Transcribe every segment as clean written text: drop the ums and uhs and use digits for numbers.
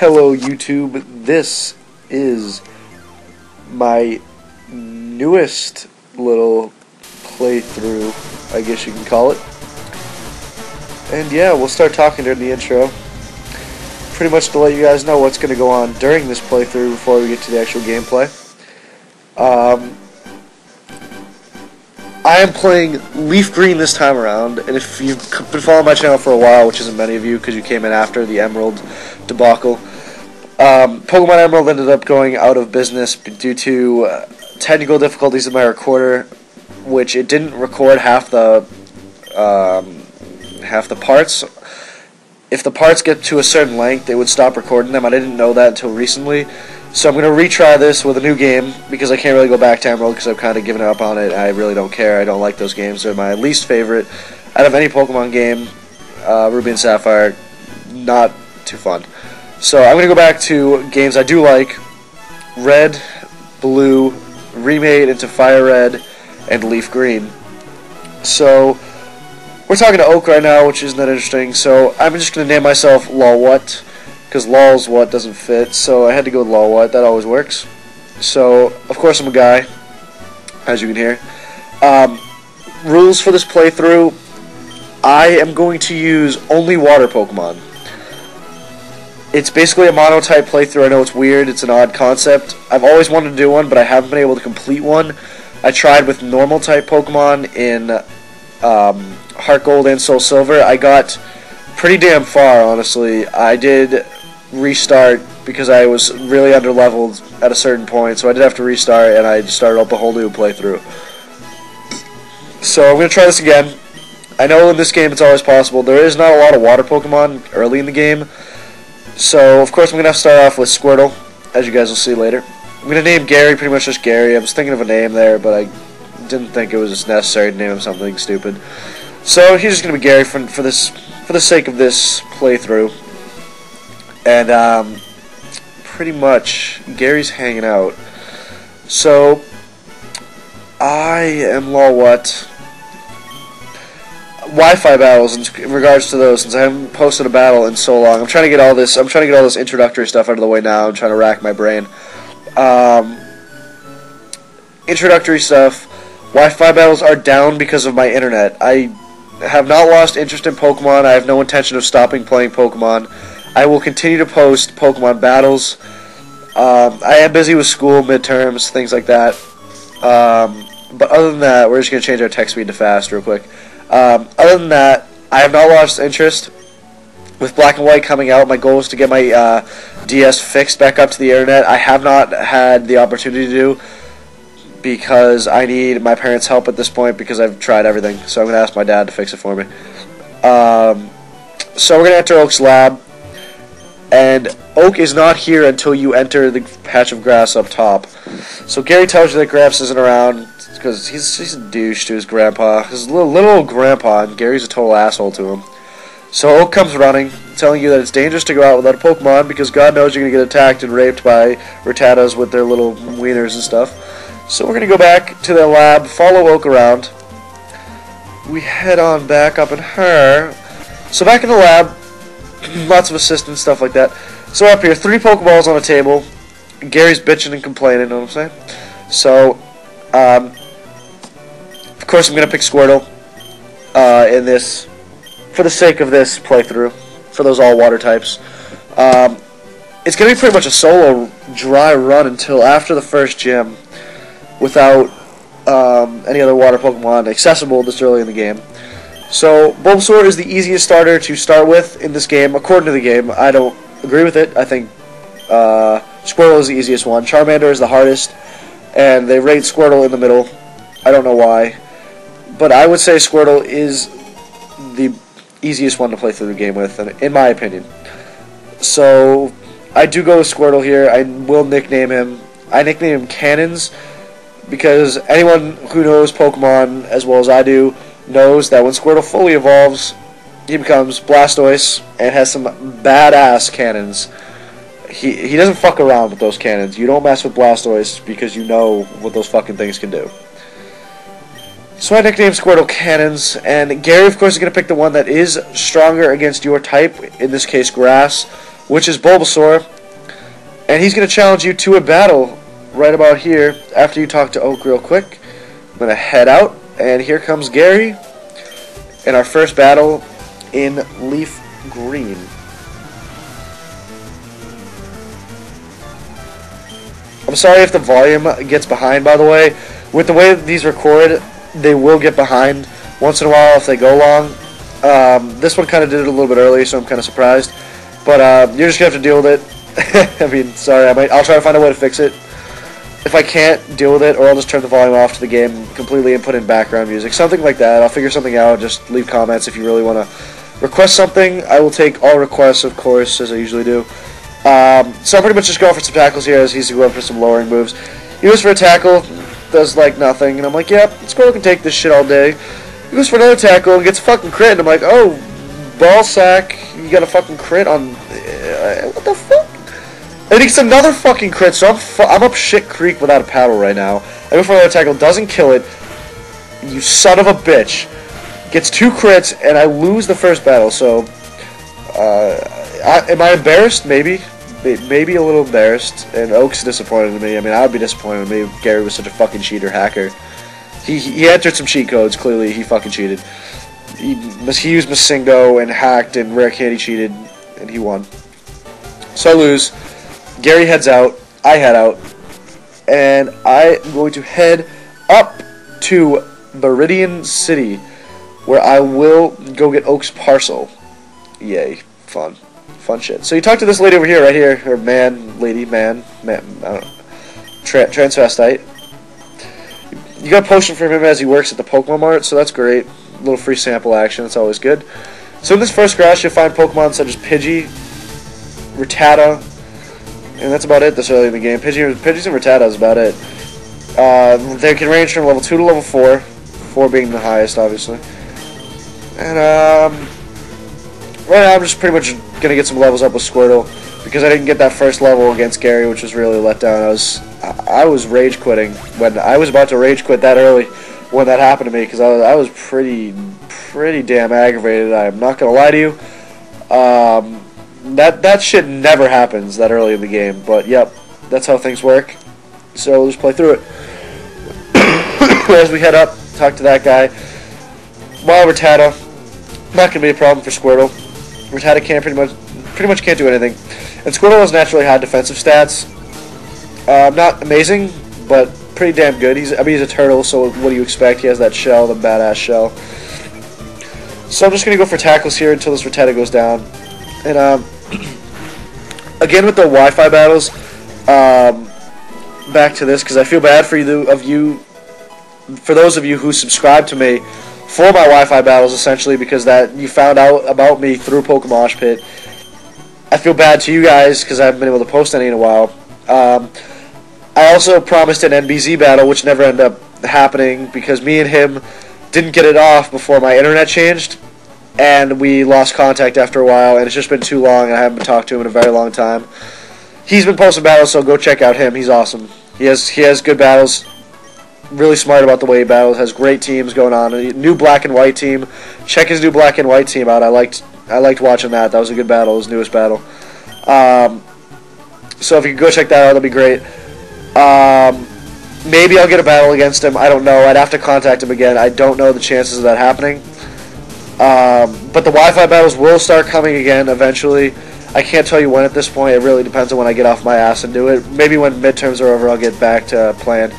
Hello YouTube, this is my newest little playthrough, I guess you can call it. And yeah, we'll start talking during the intro. Pretty much to let you guys know what's going to go on during this playthrough before we get to the actual gameplay. I am playing Leaf Green this time around, and if you've been following my channel for a while, which isn't many of you because you came in after the Emerald debacle, Pokemon Emerald ended up going out of business due to technical difficulties in my recorder, which it didn't record half the parts. If the parts get to a certain length, it would stop recording them. I didn't know that until recently. So I'm going to retry this with a new game, because I can't really go back to Emerald because I've kind of given up on it. I really don't care. I don't like those games. They're my least favorite out of any Pokemon game. Ruby and Sapphire, not too fun. So I'm going to go back to games I do like. Red, Blue, remade into Fire Red, and Leaf Green. So we're talking to Oak right now, which isn't that interesting. So I'm just going to name myself Lolzzwutt, because Lolzzwutt doesn't fit, so I had to go with Lolzzwutt. That always works. So, of course, I'm a guy, as you can hear. Rules for this playthrough: I am going to use only water Pokemon. It's basically a mono-type playthrough. I know it's weird, it's an odd concept. I've always wanted to do one, but I haven't been able to complete one. I tried with normal-type Pokemon in Heart Gold and Soul Silver. I got pretty damn far, honestly. I did restart because I was really underleveled at a certain point, so I did have to restart, and I started up a whole new playthrough. So I'm going to try this again. I know in this game it's always possible. There is not a lot of water Pokemon early in the game, so of course I'm going to have to start off with Squirtle, as you guys will see later. I'm going to name Gary pretty much just Gary. I was thinking of a name there, but I didn't think it was necessary to name him something stupid. So he's just going to be Gary for the sake of this playthrough. And pretty much Gary's hanging out. So I am Lolzzwutt. Wi-Fi battles in regards to those, since I haven't posted a battle in so long. I'm trying to get all this introductory stuff out of the way now. I'm trying to rack my brain. Introductory stuff. Wi-Fi battles are down because of my internet. I have not lost interest in Pokemon. I have no intention of stopping playing Pokemon. I will continue to post Pokemon battles. I am busy with school, midterms, things like that. But other than that, we're just going to change our text speed to fast real quick. Other than that, I have not lost interest. With Black and White coming out, my goal is to get my DS fixed back up to the internet. I have not had the opportunity to do, because I need my parents' help at this point, because I've tried everything. So I'm going to ask my dad to fix it for me. So we're going to enter Oak's lab. And Oak is not here until you enter the patch of grass up top. So Gary tells you that Gramps isn't around because he's a douche to his grandpa. His little old grandpa, and Gary's a total asshole to him. So Oak comes running, telling you that it's dangerous to go out without a Pokemon because God knows you're going to get attacked and raped by Rattatas with their little wieners and stuff. So we're going to go back to the lab, follow Oak around. We head on back up in her. So back in the lab, lots of assistants, stuff like that. So up here, 3 Pokeballs on a table. Gary's bitching and complaining, know what I'm saying? So, of course I'm going to pick Squirtle in this, for the sake of this playthrough, for those all-water types. It's going to be pretty much a solo dry run until after the first gym, without any other water Pokemon accessible this early in the game. So, Bulbasaur is the easiest starter to start with in this game, according to the game. I don't agree with it. I think Squirtle is the easiest one. Charmander is the hardest, and they rate Squirtle in the middle. I don't know why, but I would say Squirtle is the easiest one to play through the game with, in my opinion. So, I do go with Squirtle here. I will nickname him. I nickname him Cannons, because anyone who knows Pokemon as well as I do knows that when Squirtle fully evolves, he becomes Blastoise and has some badass cannons. He doesn't fuck around with those cannons. You don't mess with Blastoise because you know what those fucking things can do. So I nicknamed Squirtle Cannons, and Gary, of course, is going to pick the one that is stronger against your type, in this case, Grass, which is Bulbasaur. And he's going to challenge you to a battle right about here after you talk to Oak real quick. I'm going to head out, and here comes Gary in our first battle in Leaf Green. I'm sorry if the volume gets behind, by the way. With the way that these record, they will get behind once in a while if they go long. This one kind of did it a little bit early, so I'm kind of surprised. But you're just going to have to deal with it. I mean, sorry, I'll try to find a way to fix it. If I can't deal with it, or I'll just turn the volume off to the game completely and put in background music. Something like that. I'll figure something out. Just leave comments if you really want to request something. I will take all requests, of course, as I usually do. So I'm pretty much just going for some tackles here as he's going for some lowering moves. He goes for a tackle, does like nothing, and I'm like, yep, Squirtle can take this shit all day. He goes for another tackle and gets a fucking crit, and I'm like, oh, ball sack, you got a fucking crit on, what the fuck? And he gets another fucking crit, so I'm up shit creek without a paddle right now. I go for another tackle, doesn't kill it, you son of a bitch. Gets 2 crits, and I lose the first battle, so, am I embarrassed? Maybe. Maybe a little embarrassed, and Oak's disappointed in me. I mean, I would be disappointed in me if Gary was such a fucking cheater hacker. He entered some cheat codes, clearly. He fucking cheated. He used Masingo and hacked, and Rare Candy cheated, and he won. So I lose. Gary heads out. I head out. And I'm going to head up to Meridian City, where I will go get Oak's parcel. Yay. Fun. Fun shit. So you talk to this lady over here, right here, or man, lady, man, I don't know, transvestite. You got a potion from him as he works at the Pokemon Mart, so that's great. A little free sample action, that's always good. So in this first grass, you'll find Pokemon such as Pidgey, Rattata, and that's about it this early in the game. Pidgeys and Rattata is about it. They can range from level 2 to level 4, 4 being the highest, obviously. And, right now, I'm just pretty much going to get some levels up with Squirtle, because I didn't get that first level against Gary, which was really a letdown. I was rage quitting when I was about to rage quit that early when that happened to me, because I was pretty damn aggravated. I'm not going to lie to you. That shit never happens that early in the game, but yep, that's how things work. So we'll just play through it. As we head up, talk to that guy. Wild Rattata, not going to be a problem for Squirtle. Rattata can't pretty much can't do anything, and Squirtle has naturally high defensive stats. Not amazing, but pretty damn good. He's a turtle, so what do you expect? He has that shell, the badass shell. So I'm just gonna go for tackles here until this Rattata goes down, and again with the Wi-Fi battles. Back to this because I feel bad for for those of you who subscribe to me for my Wi-Fi battles, essentially, because that you found out about me through Pokemosh Pit. I feel bad to you guys because I haven't been able to post any in a while. I also promised an NBZ battle, which never ended up happening because me and him didn't get it off before my internet changed, and we lost contact after a while, and it's just been too long, and I haven't talked to him in a very long time. He's been posting battles, so go check out him. He's awesome. He has good battles. Really smart about the way he battles. Has great teams going on. A new black and white team. Check his new black and white team out. I liked watching that. That was a good battle. His newest battle. So if you could go check that out, that'd be great. Maybe I'll get a battle against him. I don't know. I'd have to contact him again. I don't know the chances of that happening. But the Wi-Fi battles will start coming again eventually. I can't tell you when at this point. It really depends on when I get off my ass and do it. Maybe when midterms are over, I'll get back to playing.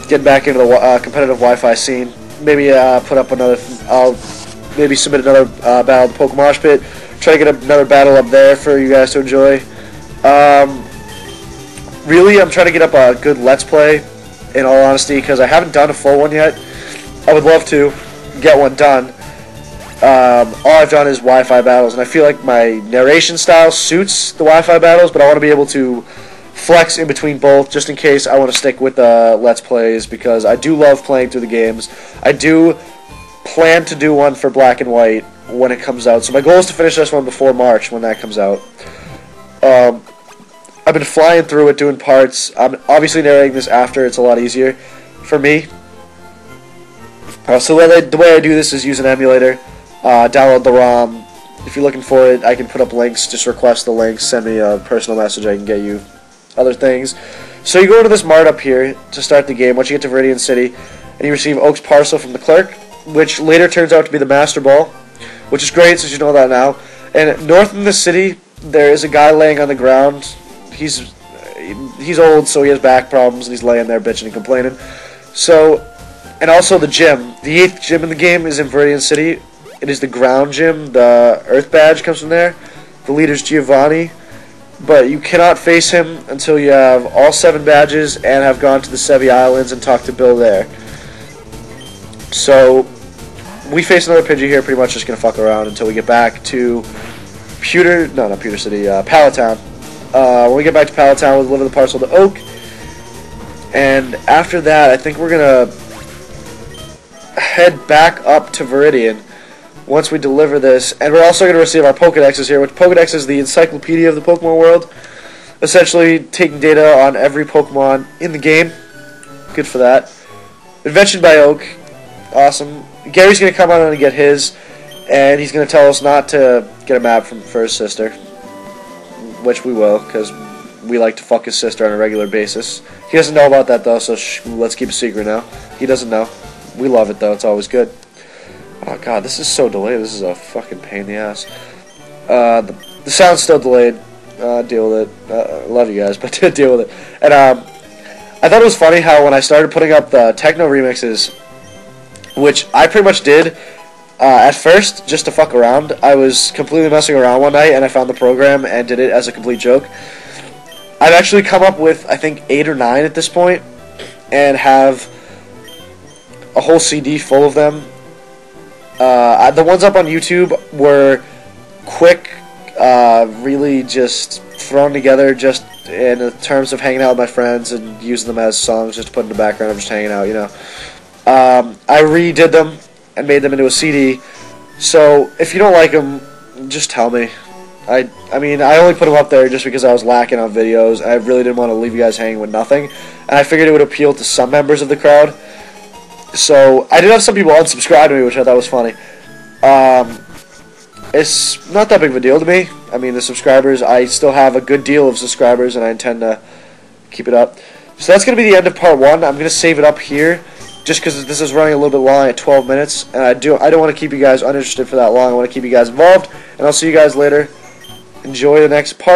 Get back into the competitive Wi-Fi scene. Maybe put up another. I'll maybe submit another battle to Pokemosh Pit. Try to get another battle up there for you guys to enjoy. Really, I'm trying to get up a good Let's Play, in all honesty, because I haven't done a full one yet. I would love to get one done. All I've done is Wi-Fi battles, and I feel like my narration style suits the Wi-Fi battles, but I want to be able to flex in between both, just in case I want to stick with the Let's Plays, because I do love playing through the games. I do plan to do one for Black and White when it comes out, so my goal is to finish this one before March when that comes out. I've been flying through it, doing parts. I'm obviously narrating this after. It's a lot easier for me. So the way I do this is use an emulator. Download the ROM. If you're looking for it, I can put up links. Just request the links. Send me a personal message. I can get you other things. So you go to this mart up here to start the game. Once you get to Viridian City, and you receive Oak's parcel from the clerk, which later turns out to be the Master Ball, which is great since you know that now. And north in the city, there is a guy laying on the ground. He's old, so he has back problems, and he's laying there bitching and complaining. So, and also the gym. The 8th gym in the game is in Viridian City. It is the ground gym. The Earth badge comes from there. The leader's Giovanni. But you cannot face him until you have all 7 badges and have gone to the Sevi Islands and talked to Bill there. So, we face another Pidgey here, pretty much just going to fuck around until we get back to Pallet Town. When we get back to Pallet Town, we'll deliver the parcel to Oak. And after that, I think we're going to head back up to Viridian once we deliver this. And we're also going to receive our Pokédexes here, which Pokédex is the encyclopedia of the Pokemon world. Essentially taking data on every Pokemon in the game. Good for that. Invention by Oak. Awesome. Gary's going to come on and get his, and he's going to tell us not to get a map for his sister, which we will, because we like to fuck his sister on a regular basis. He doesn't know about that, though, so let's keep a secret now. He doesn't know. We love it, though. It's always good. Oh, God, this is so delayed. This is a fucking pain in the ass. The sound's still delayed. Deal with it. I love you guys, but deal with it. And I thought it was funny how when I started putting up the techno remixes, which I pretty much did at first just to fuck around. I was completely messing around one night, and I found the program and did it as a complete joke. I've actually come up with, I think, 8 or 9 at this point, and have a whole CD full of them. The ones up on YouTube were quick, really just thrown together just in terms of hanging out with my friends and using them as songs just to put in the background of just hanging out, you know. I redid them and made them into a CD. So if you don't like them, just tell me. I mean, I only put them up there just because I was lacking on videos. I really didn't want to leave you guys hanging with nothing, and I figured it would appeal to some members of the crowd. So I did have some people unsubscribe to me, which I thought was funny. It's not that big of a deal to me. I mean, the subscribers, I still have a good deal of subscribers, and I intend to keep it up. So that's going to be the end of part 1. I'm going to save it up here, just because this is running a little bit long at 12 minutes, and I don't want to keep you guys uninterested for that long. I want to keep you guys involved, and I'll see you guys later. Enjoy the next part.